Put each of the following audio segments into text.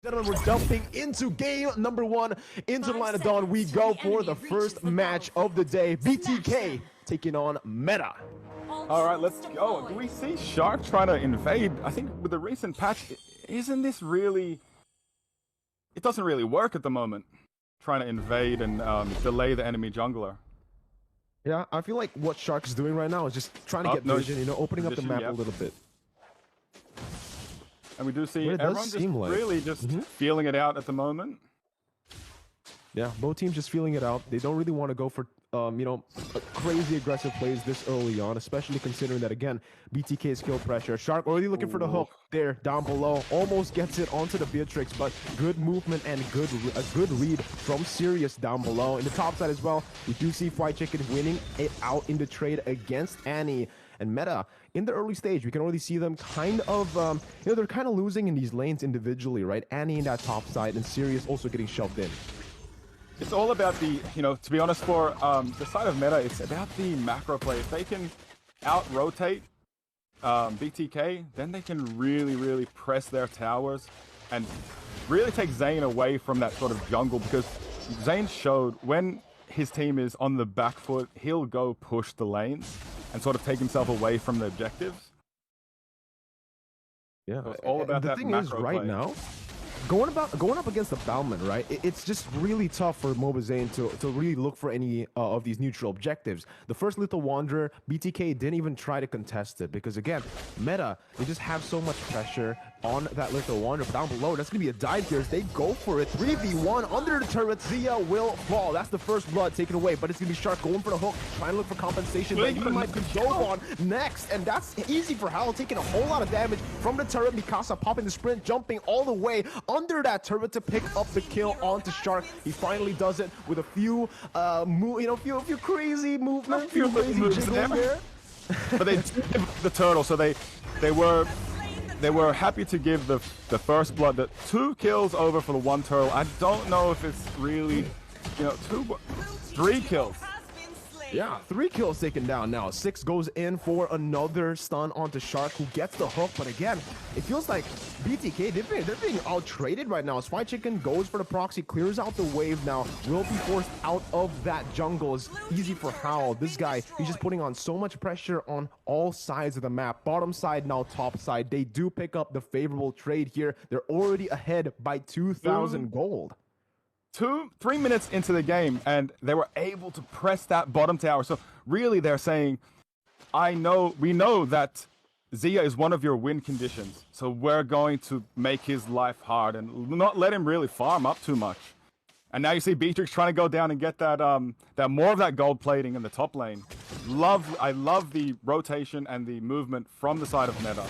Gentlemen, we're jumping into game number 1 into the line of dawn. We go for the first match of the day. BTK taking on Meta. All right, let's go. Do we see Shark trying to invade? I think with the recent patch, isn't this really... It doesn't really work at the moment, trying to invade and delay the enemy jungler. Yeah, I feel like what Shark is doing right now is just trying to get vision, you know, opening up the map a little bit. And we do see everyone just really just feeling it out at the moment. Yeah, both teams just feeling it out. They don't really want to go for, you know, crazy aggressive plays this early on, especially considering that, again, BTK skill pressure. Shark already looking for the hook there, down below. Almost gets it onto the Beatrix, but good movement and a good read from Sirius down below. In the top side as well, we do see Fried Chicken winning it out in the trade against Annie. And Meta, in the early stage, we can already see them kind of, you know, they're kind of losing in these lanes individually, right? Annie in that top side and Sirius also getting shoved in. It's all about the, you know, to be honest, for the side of Meta, it's about the macro play. If they can out-rotate BTK, then they can really press their towers and really take Zayn away from that sort of jungle, because Zayn showed when his team is on the back foot, he'll go push the lanes and sort of take himself away from the objectives. Yeah, so it's all about the that thing macro is, right play. now, going up against the Bauman, right? It's just really tough for mobazane to really look for any of these neutral objectives. The first Little Wanderer, BTK didn't even try to contest it because, again, Meta, they just have so much pressure on that Little Wanderer. But down below, that's going to be a dive here as they go for it. 3v1 under the turret. Zia will fall. That's the first blood taken away, but it's going to be Shark going for the hook, trying to look for compensation. But he might be dove on next, and that's easy for Hal, taking a whole lot of damage from the turret. Mikasa popping the sprint, jumping all the way under that turret to pick up the kill onto Shark. He finally does it with a few, few crazy movements, a few crazy jiggles there. But they did give the turtle, so they were happy to give the first blood. The 2 kills over for the 1 turtle. I don't know if it's really, you know, 3 kills. Yeah, 3 kills taken down now. 6 goes in for another stun onto Shark, who gets the hook. But again, it feels like BTK, they're being out-traded right now. Fried Chicken goes for the proxy, clears out the wave now, will be forced out of that jungle. It's easy for Howl. This guy, he's just putting on so much pressure on all sides of the map. Bottom side, now top side. They do pick up the favorable trade here. They're already ahead by 2,000 gold. 3 minutes into the game, and they were able to press that bottom tower. So really, they're saying, we know that Zia is one of your win conditions, so we're going to make his life hard and not let him really farm up too much. And now you see Beatrix trying to go down and get that more of that gold plating in the top lane. I love the rotation and the movement from the side of Meta.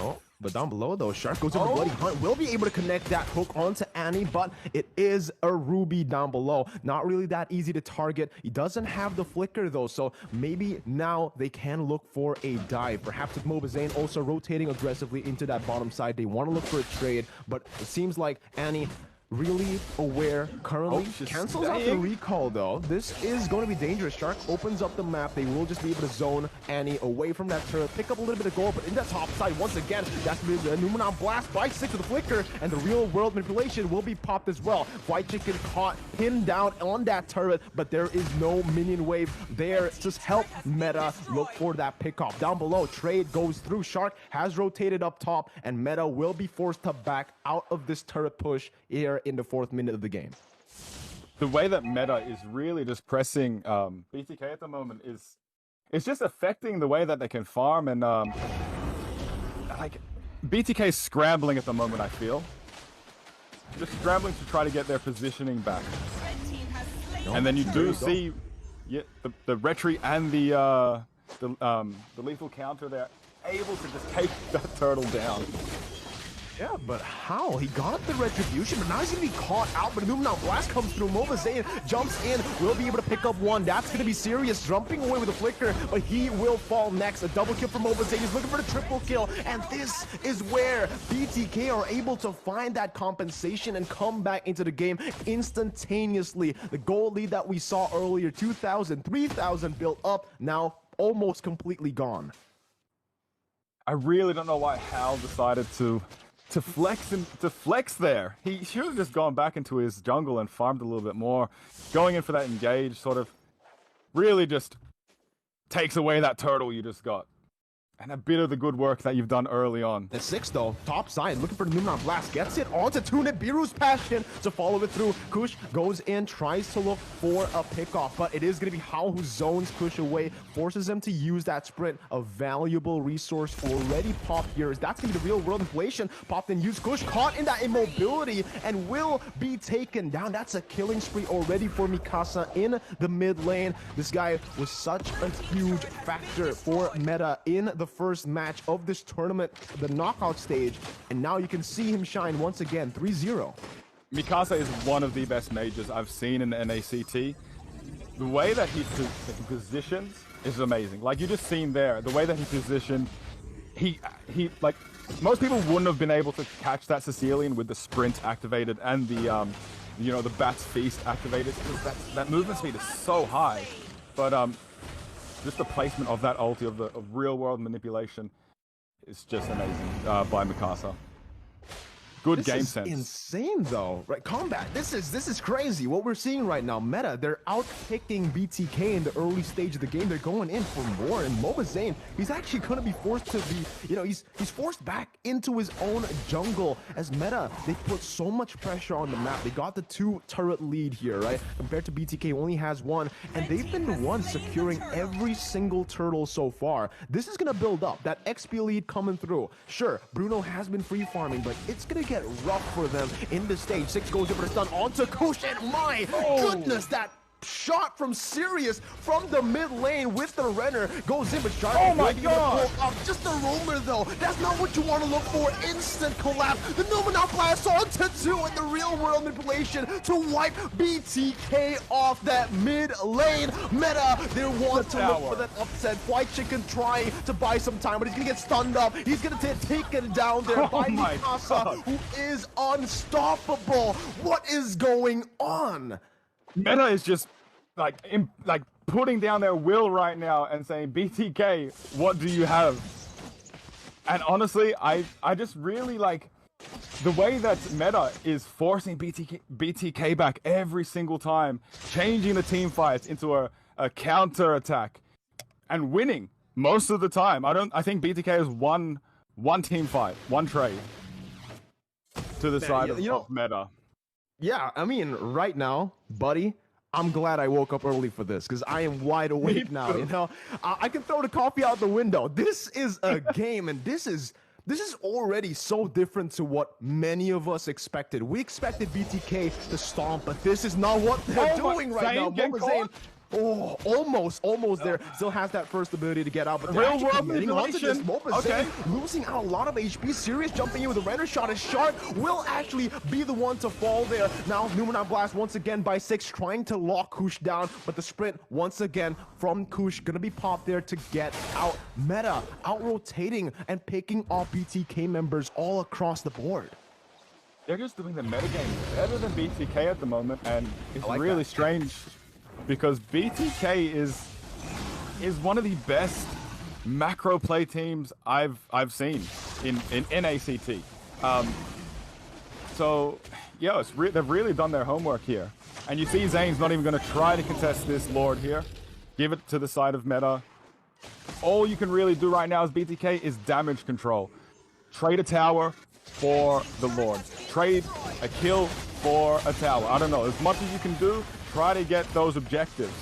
Oh. But down below, though, Shark goes over Bloody Hunt. Will be able to connect that hook onto Annie, but it is a Ruby down below. Not really that easy to target. He doesn't have the flicker, though, so maybe now they can look for a dive. Perhaps with mobazane also rotating aggressively into that bottom side. They want to look for a trade, but it seems like Annie really aware currently. Cancels out the recall, though. This is going to be dangerous. Shark opens up the map. They will just be able to zone Annie away from that turret, pick up a little bit of gold, but in that top side, once again, that's going to be the Numenon Blast by 6 with the flicker, and the real world manipulation will be popped as well. White Chicken caught him down on that turret, but there is no minion wave there. Just help Meta look for that pickoff. Down below, trade goes through. Shark has rotated up top, and Meta will be forced to back out of this turret push here in the 4th minute of the game. The way that Meta is really just pressing BTK at the moment is it's just affecting the way that they can farm, and like BTK is scrambling at the moment. I feel just scrambling to try to get their positioning back. And then you do see the retry and the lethal counter. They're able to just take that turtle down. Yeah, but how? He got up the retribution, but now he's going to be caught out. But Numenon Blast comes through. mobazane jumps in, will be able to pick up 1. That's going to be serious, jumping away with a flicker, but he will fall next. A double kill for mobazane. He's looking for the triple kill, and this is where BTK are able to find that compensation and come back into the game instantaneously. The goal lead that we saw earlier, 2,000, 3,000 built up, now almost completely gone. I really don't know why Hal decided to to flex there. He should have just gone back into his jungle and farmed a little bit more. Going in for that engage sort of really just takes away that turtle you just got. And a bit of the good work that you've done early on. At 6 though, top side, looking for the Numenon Blast, gets it onto Tunit, Biru's passion to follow it through. Kush goes in, tries to look for a pickoff, but it is going to be Hao who zones Kush away, forces him to use that sprint, a valuable resource already popped here. That's going to be the real world inflation. Popped and used, Kush caught in that immobility and will be taken down. That's a killing spree already for Mikasa in the mid lane. This guy was such a huge factor for meta in the first match of this tournament, the knockout stage, and now you can see him shine once again. 3-0. Mikasa is one of the best mages I've seen in the NACT. The way that he positions is amazing. Like you just seen there, the way that he positioned, he like most people wouldn't have been able to catch that Sicilian with the sprint activated and the you know, the Bat's Feast activated, because that movement speed is so high. But just the placement of that ulti of real world manipulation is just amazing by Mikasa. Good game sense. This is insane though, right? Combat, this is crazy. What we're seeing right now, meta, they're out-picking BTK in the early stage of the game. They're going in for more, and mobazane, he's actually going to be forced to be, you know, he's forced back into his own jungle. As meta, they put so much pressure on the map. They got the 2 turret lead here, right? Compared to BTK, who only has 1, and they've been the ones securing every single turtle so far. This is going to build up. That XP lead coming through. Sure, Bruno has been free farming, but it's going to get rough for them in the stage. 6 goes over the stun onto Kush, and my goodness, that shot from Sirius from the mid lane with the Renner goes in, but Shark, oh my god, just a roamer though. That's not what you want to look for. Instant collapse. The Numenon Blast onto 2 and the real world manipulation to wipe BTK off that mid lane. Meta, they want to look for that upset. White Chicken trying to buy some time, but he's gonna get stunned up. He's gonna get taken down there by Mikasa, who is unstoppable. What is going on? Meta is just like putting down their will right now and saying, BTK, what do you have? And honestly, I just really like the way that meta is forcing BTK back every single time, changing the team fights into a counter attack and winning most of the time. I think BTK has one team fight, one trade to the side of meta. Yeah, I mean, right now, buddy, I'm glad I woke up early for this, because I am wide awake now, you know? I can throw the coffee out the window. This is a game, and this is already so different to what many of us expected. We expected BTK to stomp, but this is not what they're doing right now. mobazane, oh, almost there. Still has that first ability to get out, but they're real world manipulation. Okay, losing out a lot of HP. Sirius jumping in with a Renner shot. A Shark will actually be the one to fall there. Now Numenon Blast once again by 6, trying to lock Kush down, but the sprint once again from Kush gonna be popped there to get out. Meta out rotating and picking off BTK members all across the board. They're just doing the meta game better than BTK at the moment, and it's like really strange. Because BTK is one of the best macro play teams I've seen in NACT. So yeah, they've really done their homework here. And you see Zane's not even going to try to contest this Lord here. Give it to the side of meta. All you can really do right now as BTK is damage control. Trade a tower for the Lord. Trade a kill for a tower. I don't know, as much as you can do, try to get those objectives.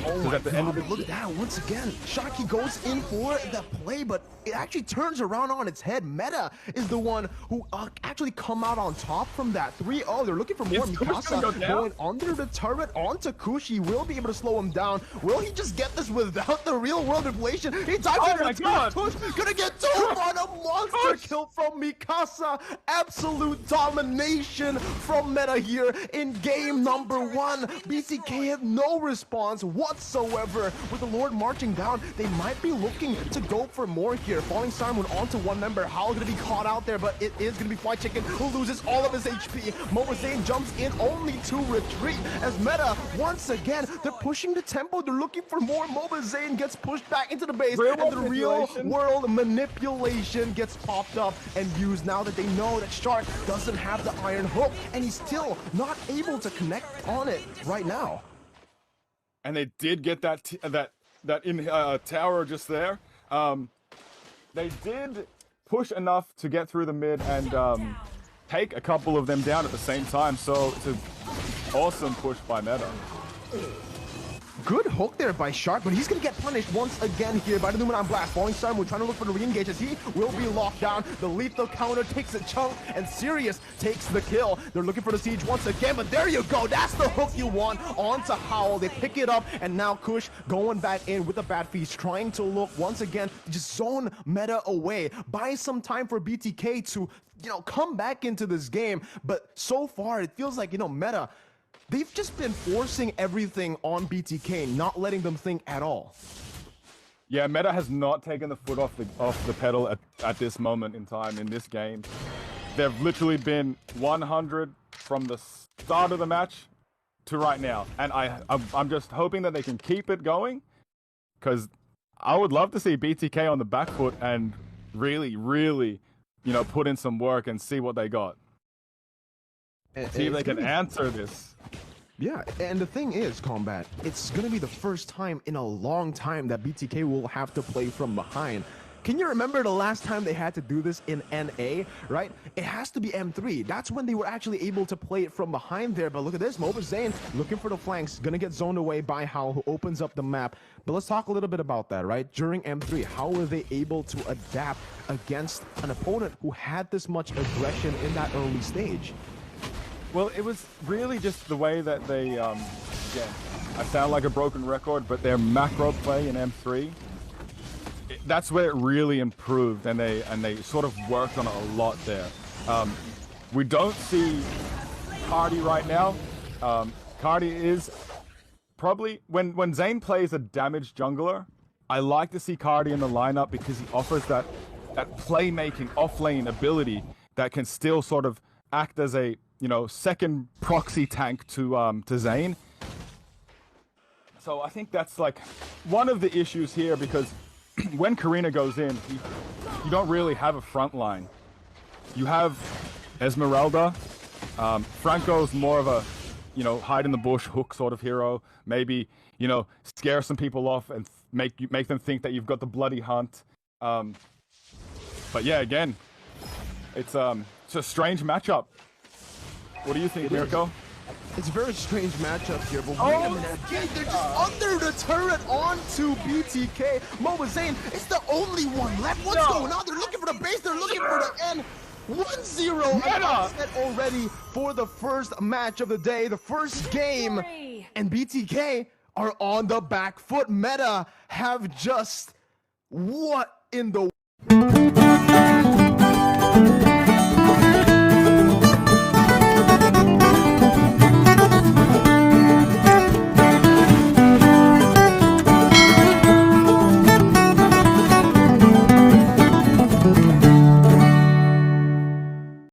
Oh my god, look at that once again. Sharky goes in for the play, but it actually turns around on its head. Meta is the one who actually come out on top from that. 3-0, they're looking for more. Mikasa going under the turret onto Kush. He will be able to slow him down. Will he just get this without the real world inflation? He dives into Kush, gonna get 2 on a monster kill from Mikasa. Absolute domination from Meta here in game number 1. BTK have no response whatsoever. With the Lord marching down, they might be looking to go for more here. Falling Siren went on to one member. How's going to be caught out there, but it is going to be Fly Chicken who loses all of his HP. mobazane jumps in only to retreat as Meta, once again, they're pushing the tempo. They're looking for more. mobazane gets pushed back into the base, and the real world manipulation gets popped up and used now that they know that Shark doesn't have the iron hook, and he's still not able to connect on it right now. And they did get that tower just there. They did push enough to get through the mid and take a couple of them down at the same time. So it's an awesome push by Meta. Good hook there by Shark, but he's going to get punished once again here by the Luminine Blast. Falling Siren, we're trying to look for the re-engage as he will be locked down. The lethal counter takes a chunk, and Sirius takes the kill. They're looking for the siege once again, but there you go. That's the hook you want onto Howl. They pick it up, and now Kush going back in with a bad feast, trying to look once again to just zone Meta away. Buy some time for BTK to, come back into this game, but so far it feels like, Meta, they've just been forcing everything on BTK, not letting them think at all. Yeah, Meta has not taken the foot off the pedal at this moment in time in this game. They've literally been 100 from the start of the match to right now, and I'm just hoping that they can keep it going, because I would love to see BTK on the back foot and really, put in some work and see what they got. See if they can answer this. Yeah, and the thing is, Combat, it's going to be the first time in a long time that BTK will have to play from behind. Can you remember the last time they had to do this in NA, right? It has to be M3. That's when they were actually able to play it from behind there. But look at this, mobazane looking for the flanks, going to get zoned away by Howl, who opens up the map. But let's talk a little bit about that, right? During M3, how were they able to adapt against an opponent who had this much aggression in that early stage? Well, it was really just the way that they, again, I sound like a broken record, but their macro play in M3, that's where it really improved, and they sort of worked on it a lot there. We don't see Cardi right now. Cardi is probably, when Zane plays a damaged jungler, I like to see Cardi in the lineup because he offers that playmaking off-lane ability that can still sort of act as a second proxy tank to Zane. So I think that's like one of the issues here, because when Karina goes in, you don't really have a front line. You have Esmeralda. Franco's more of a, hide in the bush hook sort of hero. Maybe, scare some people off and make them think that you've got the bloody hunt. But yeah, again, it's a strange matchup. What do you think, Mirko? It's a very strange matchup here, but wait a minute. Again, they're just under the turret onto BTK. mobazane is the only one left. What's going on? They're looking for the base. They're looking for the end. 1-0 an upset already for the first match of the day, the first game. And BTK are on the back foot. Meta have just... What in the...